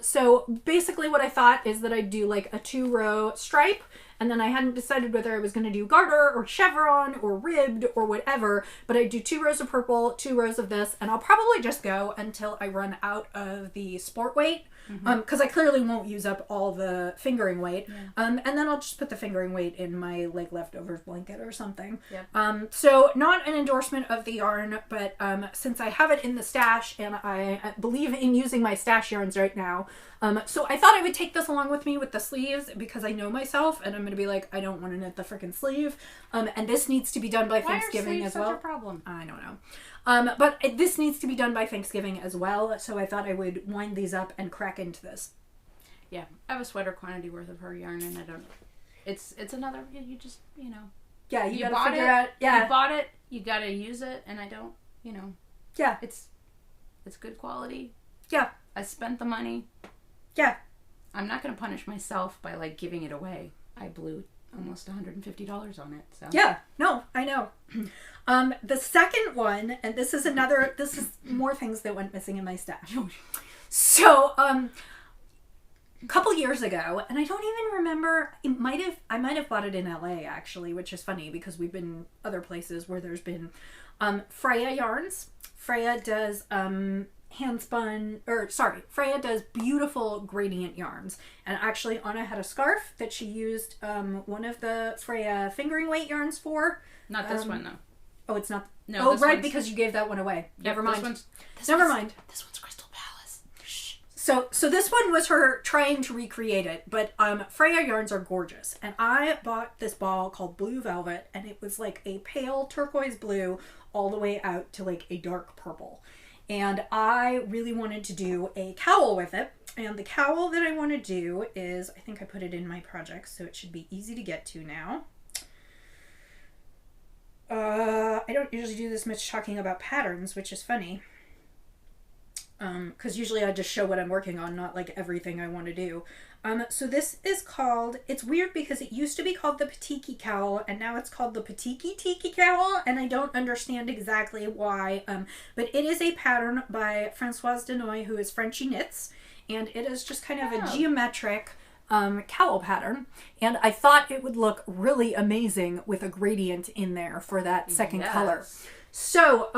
Speaker 1: so basically what I thought is that I'd do like a 2-row stripe, and then I hadn't decided whether I was going to do garter or chevron or ribbed or whatever, but I'd do 2 rows of purple, 2 rows of this, and I'll probably just go until I run out of the sport weight, because I clearly won't use up all the fingering weight, and then I'll just put the fingering weight in my like leftovers blanket or something. Yep. So not an endorsement of the yarn, but since I have it in the stash and I believe in using my stash yarns right now, so I thought I would take this along with me with the sleeves, because I know myself and I'm going to be like, I don't want to knit the frickin' sleeve, and this needs to be done by Thanksgiving as well.
Speaker 2: Why are sleeves such a problem?
Speaker 1: I don't know. But this needs to be done by Thanksgiving as well, so I thought I would wind these up and crack into this.
Speaker 2: Yeah, I have a sweater quantity worth of her yarn, and I don't. It's another. You just
Speaker 1: Yeah, you gotta
Speaker 2: bought
Speaker 1: figure
Speaker 2: it.
Speaker 1: out. Yeah,
Speaker 2: You bought it. You gotta use it, and I don't.
Speaker 1: Yeah,
Speaker 2: It's good quality.
Speaker 1: Yeah,
Speaker 2: I spent the money.
Speaker 1: Yeah,
Speaker 2: I'm not gonna punish myself by like giving it away. I blew almost $150 on it. So
Speaker 1: yeah. No, I know. The second one, and this is more things that went missing in my stash. So, a couple years ago, and I don't even remember, I might have bought it in LA actually, which is funny because we've been other places where there's been Freya yarns. Freya does Freya does beautiful gradient yarns. And actually Anna had a scarf that she used one of the Freya fingering weight yarns for.
Speaker 2: Not this one though.
Speaker 1: Oh, it's not.
Speaker 2: No,
Speaker 1: oh, right, because you gave that one away. Never mind. Never mind.
Speaker 2: This one's Crystal Palace. Shh.
Speaker 1: So this one was her trying to recreate it, but Freya yarns are gorgeous. And I bought this ball called Blue Velvet, and it was like a pale turquoise blue all the way out to like a dark purple. And I really wanted to do a cowl with it. And the cowl that I want to do is, I think I put it in my project, so it should be easy to get to now. I don't usually do this much talking about patterns, which is funny. Because usually I just show what I'm working on, not like everything I want to do. So this is called, it's weird because it used to be called the Patiki Cowl, and now it's called the Patiki Tiki Cowl, and I don't understand exactly why. But it is a pattern by Françoise Denoy, who is Frenchy Knits, and it is just kind of a geometric cowl pattern, and I thought it would look really amazing with a gradient in there for that second color. So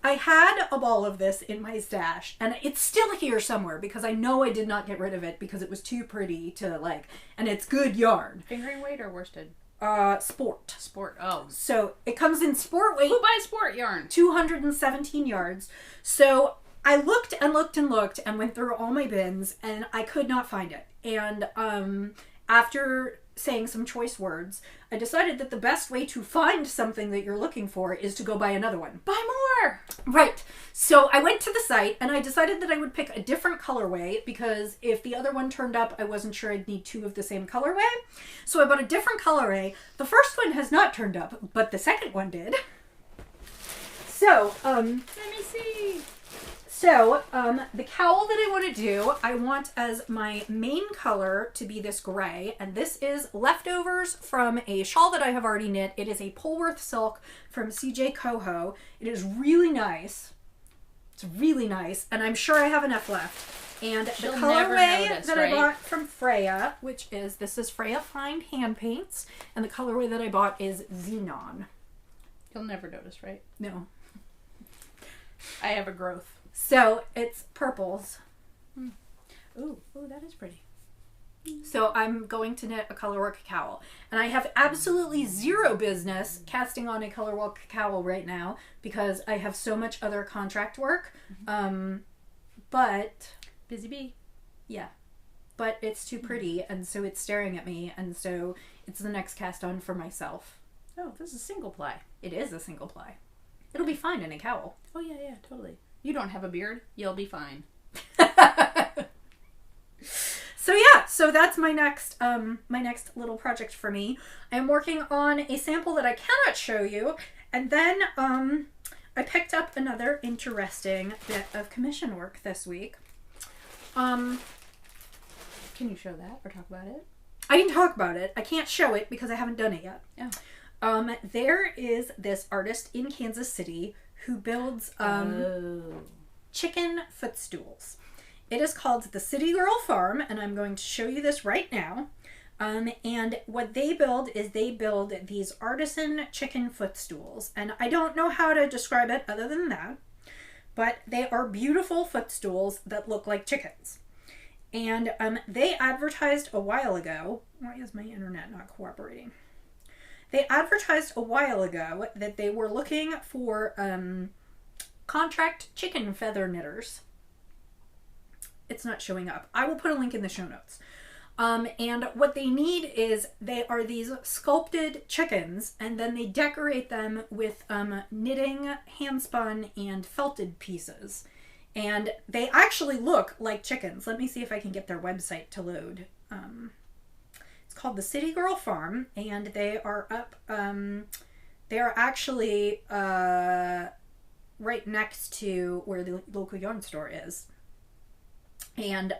Speaker 1: I had a ball of this in my stash, and it's still here somewhere because I know I did not get rid of it because it was too pretty to like, and it's good yarn.
Speaker 2: Fingering weight or worsted?
Speaker 1: Sport.
Speaker 2: Sport. Oh.
Speaker 1: So it comes in sport weight.
Speaker 2: Who buys sport yarn?
Speaker 1: 217 yards. So I looked and looked and looked and went through all my bins, and I could not find it. And after saying some choice words, I decided that the best way to find something that you're looking for is to go buy another one.
Speaker 2: Buy more!
Speaker 1: Right. So I went to the site, and I decided that I would pick a different colorway because if the other one turned up, I wasn't sure I'd need two of the same colorway. So I bought a different colorway. The first one has not turned up, but the second one did. So,
Speaker 2: let me see.
Speaker 1: So, the cowl that I want to do, I want as my main color to be this gray, and this is leftovers from a shawl that I have already knit. It is a Polworth silk from CJ Coho. It is really nice. It's really nice, and I'm sure I have enough left. And
Speaker 2: She'll
Speaker 1: the
Speaker 2: never
Speaker 1: colorway
Speaker 2: notice,
Speaker 1: that
Speaker 2: right?
Speaker 1: I bought from Freya, this is Freya Fine Hand Paints, and the colorway that I bought is Xenon.
Speaker 2: You'll never notice, right?
Speaker 1: No.
Speaker 2: I have a growth.
Speaker 1: So, it's purples.
Speaker 2: Ooh, that is pretty.
Speaker 1: So I'm going to knit a colorwork cowl. And I have absolutely zero business casting on a colorwork cowl right now because I have so much other contract work. But...
Speaker 2: Busy bee.
Speaker 1: Yeah. But it's too pretty, and so it's staring at me, and so it's the next cast on for myself.
Speaker 2: Oh, this is single ply.
Speaker 1: It is a single ply. It'll be fine in a cowl.
Speaker 2: Oh, yeah, totally. You don't have a beard. You'll be fine.
Speaker 1: So that's my next little project for me. I'm working on a sample that I cannot show you, and then I picked up another interesting bit of commission work this week.
Speaker 2: Can you show that or talk about it?
Speaker 1: I can talk about it. I can't show it because I haven't done it yet.
Speaker 2: Oh.
Speaker 1: There is this artist in Kansas City who builds chicken footstools. It is called the City Girl Farm, and I'm going to show you this right now. And what they build is they build these artisan chicken footstools. And I don't know how to describe it other than that, but they are beautiful footstools that look like chickens. And they advertised a while ago. Why is my internet not cooperating? They advertised a while ago that they were looking for contract chicken feather knitters. It's not showing up. I will put a link in the show notes. And what they need is they are these sculpted chickens, and then they decorate them with knitting, hand spun, and felted pieces. And they actually look like chickens. Let me see if I can get their website to load. It's called the City Girl Farm, and they are up. They are actually right next to where the local yarn store is. And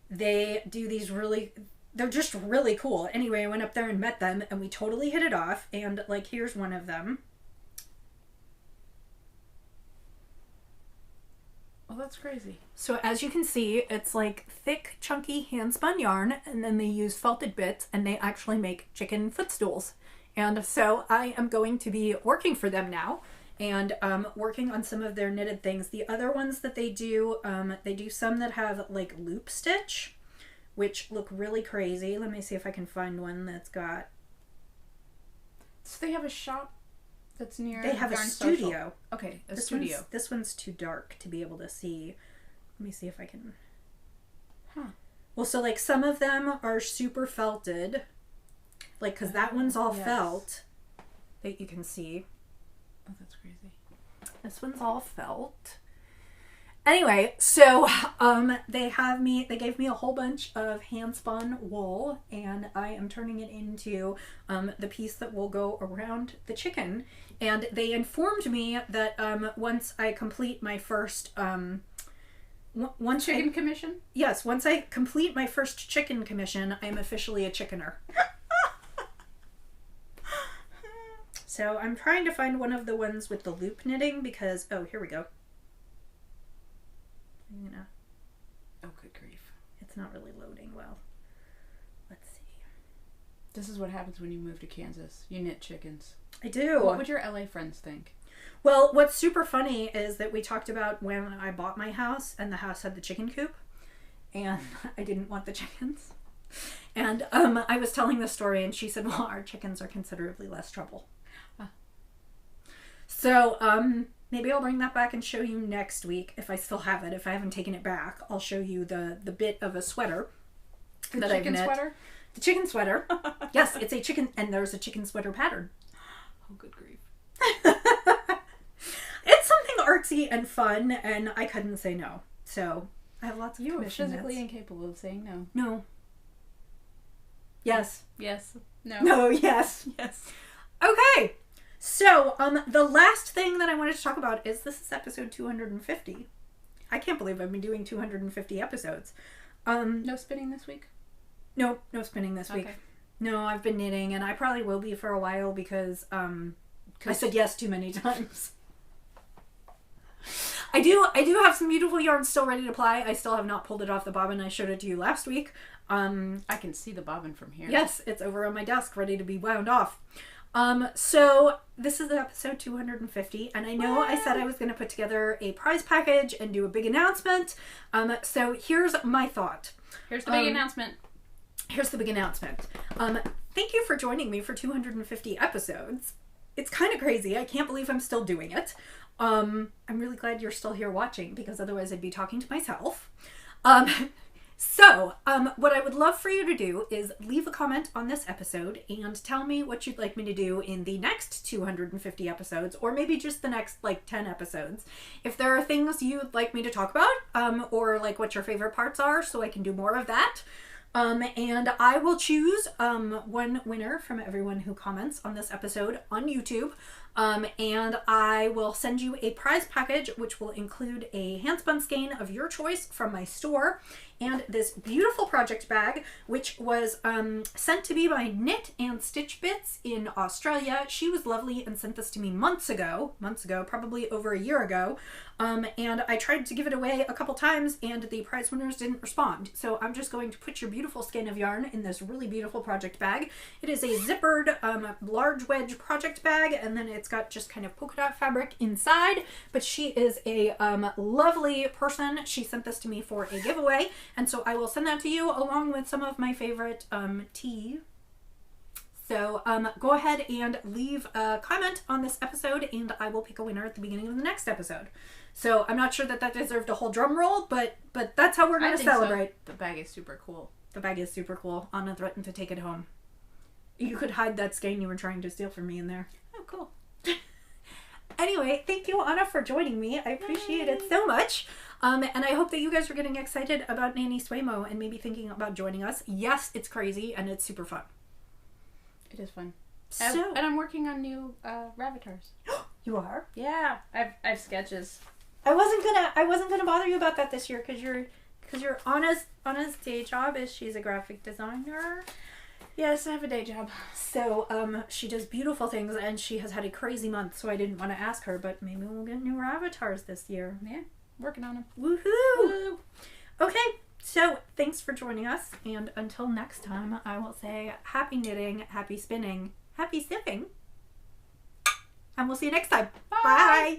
Speaker 1: they do these really, they're just really cool. Anyway, I went up there and met them, and we totally hit it off. And like, here's one of them.
Speaker 2: Oh, that's crazy.
Speaker 1: So as you can see, it's like thick, chunky hand-spun yarn, and then they use felted bits, and they actually make chicken footstools. And so I am going to be working for them now, and working on some of their knitted things. The other ones that they do some that have like loop stitch, which look really crazy. Let me see if I can find one that's got...
Speaker 2: So they have a shop that's near...
Speaker 1: They have a studio.
Speaker 2: Social. Okay, studio.
Speaker 1: This one's too dark to be able to see. Let me see if I can...
Speaker 2: Huh.
Speaker 1: Well, so like some of them are super felted. Like, because that one's all felt. That you can see.
Speaker 2: Oh, that's crazy.
Speaker 1: This one's all felt. Anyway, so they gave me a whole bunch of hand-spun wool, and I am turning it into the piece that will go around the chicken. And they informed me that once I complete my first
Speaker 2: chicken commission?
Speaker 1: Yes, once I complete my first chicken commission, I'm officially a chickener. So I'm trying to find one of the ones with the loop knitting because, oh, here we go.
Speaker 2: Oh, good grief.
Speaker 1: It's not really loading well. Let's see.
Speaker 2: This is what happens when you move to Kansas. You knit chickens.
Speaker 1: I do.
Speaker 2: What would your LA friends think?
Speaker 1: Well, what's super funny is that we talked about when I bought my house and the house had the chicken coop and I didn't want the chickens. And I was telling the story and she said, well, our chickens are considerably less trouble. So, maybe I'll bring that back and show you next week if I still have it. If I haven't taken it back, I'll show you the bit of a sweater that I've knit. The chicken sweater? The chicken sweater. Yes, it's a chicken, and there's a chicken sweater pattern.
Speaker 2: Oh, good grief.
Speaker 1: It's something artsy and fun, and I couldn't say no. So, I have lots of commission
Speaker 2: physically
Speaker 1: knits.
Speaker 2: incapable of saying no.
Speaker 1: No. Yes.
Speaker 2: Yes. No.
Speaker 1: No, yes.
Speaker 2: Yes.
Speaker 1: Okay. So, the last thing that I wanted to talk about is this is episode 250. I can't believe I've been doing 250 episodes.
Speaker 2: No spinning this week?
Speaker 1: No spinning this week. No, I've been knitting, and I probably will be for a while because I said yes too many times. I do have some beautiful yarn still ready to ply. I still have not pulled it off the bobbin. I showed it to you last week.
Speaker 2: I can see the bobbin from here.
Speaker 1: Yes, it's over on my desk ready to be wound off. So this is episode 250, and I know I said I was going to put together a prize package and do a big announcement. So here's my thought.
Speaker 2: Here's the big announcement.
Speaker 1: Here's the big announcement. Thank you for joining me for 250 episodes. It's kind of crazy. I can't believe I'm still doing it. I'm really glad you're still here watching because otherwise I'd be talking to myself. So, what I would love for you to do is leave a comment on this episode and tell me what you'd like me to do in the next 250 episodes, or maybe just the next, 10 episodes. If there are things you'd like me to talk about, or, what your favorite parts are, so I can do more of that. And I will choose, one winner from everyone who comments on this episode on YouTube. And I will send you a prize package, which will include a handspun skein of your choice from my store, and this beautiful project bag, which was sent to me by Knit and Stitch Bits in Australia. She was lovely and sent this to me months ago, probably over a year ago. And I tried to give it away a couple times, and the prize winners didn't respond. So I'm just going to put your beautiful skein of yarn in this really beautiful project bag. It is a zippered large wedge project bag, and then it's got just kind of polka dot fabric inside. But she is a lovely person. She sent this to me for a giveaway, and so I will send that to you along with some of my favorite tea. So go ahead and leave a comment on this episode, and I will pick a winner at the beginning of the next episode. So I'm not sure that deserved a whole drum roll, but that's how we're going to celebrate.
Speaker 2: So. The bag is super cool.
Speaker 1: The bag is super cool. Anna threatened to take it home. You could hide that skein you were trying to steal from me in there.
Speaker 2: Oh, cool.
Speaker 1: Anyway, anyway, thank you, Anna, for joining me. I appreciate it so much. And I hope that you guys are getting excited about NaKniSweMo and maybe thinking about joining us. Yes, it's crazy and it's super fun.
Speaker 2: It is fun.
Speaker 1: So,
Speaker 2: And I'm working on new Ravatars.
Speaker 1: you are?
Speaker 2: Yeah, I've sketches.
Speaker 1: I wasn't gonna bother you about that this year because you're Anna's day job is she's a graphic designer.
Speaker 2: Yes, I have a day job.
Speaker 1: So she does beautiful things and she has had a crazy month, so I didn't want to ask her, but maybe we'll get new avatars this year.
Speaker 2: Yeah, working on them.
Speaker 1: Woohoo!
Speaker 2: Woo.
Speaker 1: Okay, so thanks for joining us, and until next time, I will say happy knitting, happy spinning, happy sipping, and we'll see you next time.
Speaker 2: Bye.
Speaker 1: Bye.